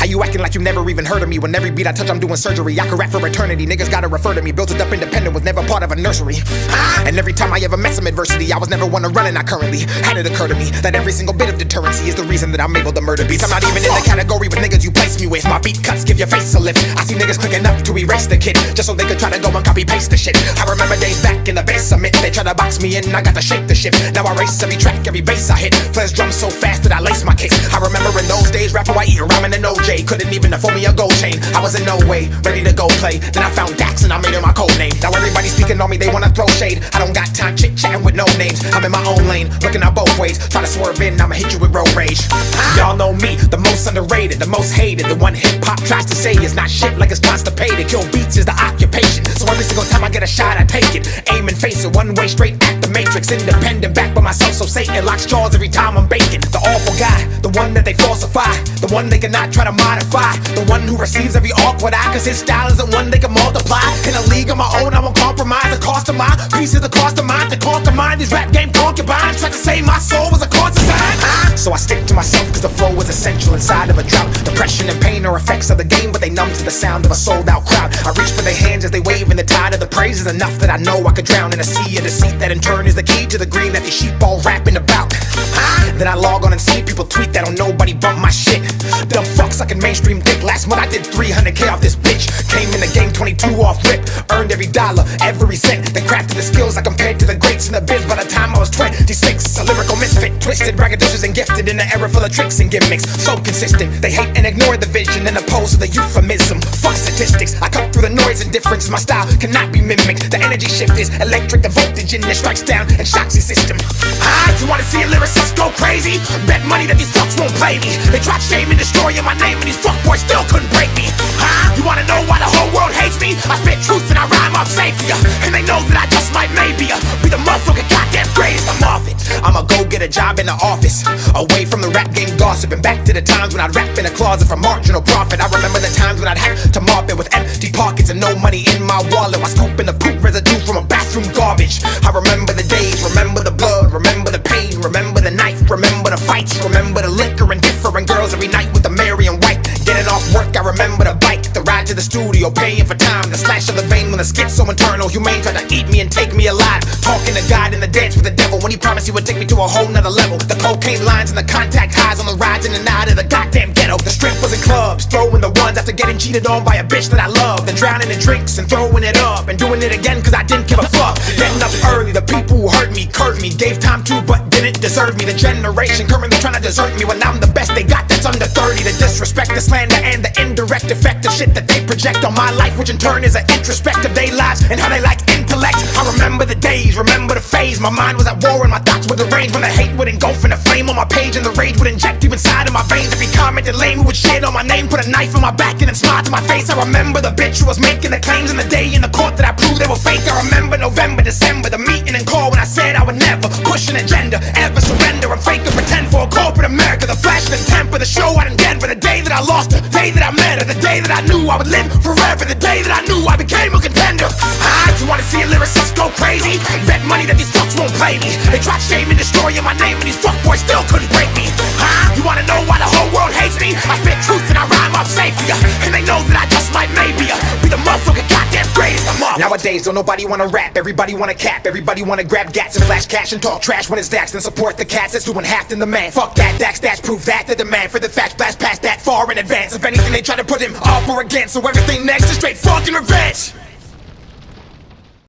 How you acting like you never even heard of me? When every beat I touch I'm doing surgery. I can rap for eternity, niggas gotta refer to me. Built it up independent, was never part of a nursery. And every time I ever met some adversity, I was never one to run, and I currently had it occur to me that every single bit of deterrency is the reason that I'm able to murder beats. I'm not even in the category with niggas you place me with. My beat cuts give your face a lift. I see niggas clicking up to erase the kid, just so they could try to go and copy paste the shit. I remember days back in the basement, they tried to box me in, I got to shake the shit. Now I race every track, every bass I hit. Flash drums so fast that I lace my kicks. I remember in those days, rapper white ear, rhyming an OJ. Couldn't even afford me a gold chain. I was in no way ready to go play. Then I found Dax and I made it my code name. Now everybody speaking on me, they wanna throw shade. I don't got time chit-chatting with no names. I'm in my own lane, looking out both ways. Try to swerve in, I'ma hit you with road rage. Y'all know me, the most underrated, the most hated. The one hip-hop tries to say is not shit like it's constipated. Kill beats is the occupation, so every single time I get a shot I take it. Aim and face it, one way straight at the matrix. Independent, back by myself, so Satan locks jaws every time I'm baking. The awful guy, the one that they falsify, the one they cannot try to modify, the one who receives every awkward eye, cause his style isn't one they can multiply. In a league of my own, I won't compromise. The cost of my piece is the cost of mine. To conquer mine, these rap game concubines tried to say my soul was a cause design. So I stick to myself cause the flow is essential inside of a drought. Depression and pain are effects of the game, but they numb to the sound of a sold out crowd. I reach for their hands as they wave in the tide of the praise is enough that I know I could drown in a sea of deceit that in turn is the key to the green that these sheep all rapping about. Then I log on and see people tweet that don't nobody bump my shit. Dumb fuck sucking mainstream dick. Last month I did 300K off this bitch. Came in the game 22 off rip. Earned every dollar, every cent. Then crafted the skills I compared to the greats in the biz. By the time I was 26, a lyrical misfit. Twisted, braggadocious and gifted in an era full of tricks and gimmicks. So consistent, they hate and ignore the vision and oppose to the euphemism. Fuck statistics, I cut through the noise and differences. My style cannot be mimicked. The energy shift is electric, the voltage in it strikes down and shocks your system. You wanna see a lyricist go crazy? Bet money that these fucks won't play me. They tried shaming, destroying my name, and these fuckboys still couldn't break me. You wanna know why the whole world hates me? I spit truth and I rhyme off safety, and they know that I just might maybe be the motherfucking goddamn greatest. I'm off it. I'ma go get a job in the office, away from the rap game gossip, and back to the times when I'd rap in a closet for marginal profit. I remember the times when I'd have to mop it with empty pockets and no money in my wallet, while scooping the poop residue from a bathroom garbage. I remember the days, remember the blood, remember the pain, remember the knife, remember the fights, remember the liquor and different girls every night with the Mary and White. Getting off work, I remember the bike, the ride to the studio, paying for time, the slash of the vein when the skit's so internal, humane tried to eat me and take me alive. Talking to God in the dance with the devil when he promised he would take me to a whole nother level. The cocaine lines and the contact highs on the rides in and out of the goddamn ghetto. The strip was in clubs, throwing the ones after getting cheated on by a bitch that I love, then drowning in drinks and throwing it up and doing it again cause I didn't give a fuck. Getting up early, the people who hurt me, curved me, gave time to but didn't deserve me. The generation currently trying to desert me when I'm the best they got that's under 30. The disrespect, the slander, and the indirect effect of shit that they project on my life, which in turn is an introspect of their lives and how they like intellect. I remember the days, remember the phase. My mind was at war and my thoughts were deranged when the hate would engulf in a flame on my page and the rage would inject deep inside of my veins. Every comment that lame would shit on my name, put a knife on my back and then smile to my face. I remember the bitch who was making the claims in the day in the court that I proved they were fake. I remember November, December, the meeting and call when I said I would never push an agenda, ever surrender. I'm fake to pretend for a corporate America. The flash and temper, the show out in Denver. The day that I lost her, the day that I met her, the day that I knew I would live forever, the day that I knew I became a contender. You wanna see a lyricist go crazy? Bet money that these fucks won't play me. They tried shaming, destroying my name, and these fuckboys still couldn't break me. You wanna know why the whole world hates me? I spit truth and I rhyme off safety, and they know that I just might maybe be the motherfucking goddamn greatest. I'm off. Nowadays don't nobody wanna rap, everybody wanna cap, everybody wanna grab gats and flash cash and talk trash when it's Dax, then support the cats that's doing half than the man. Fuck that, Dax, that's proof that the demand for the facts blast past that far in advance. If anything they try to put him up or against, so everything next is straight fucking revenge.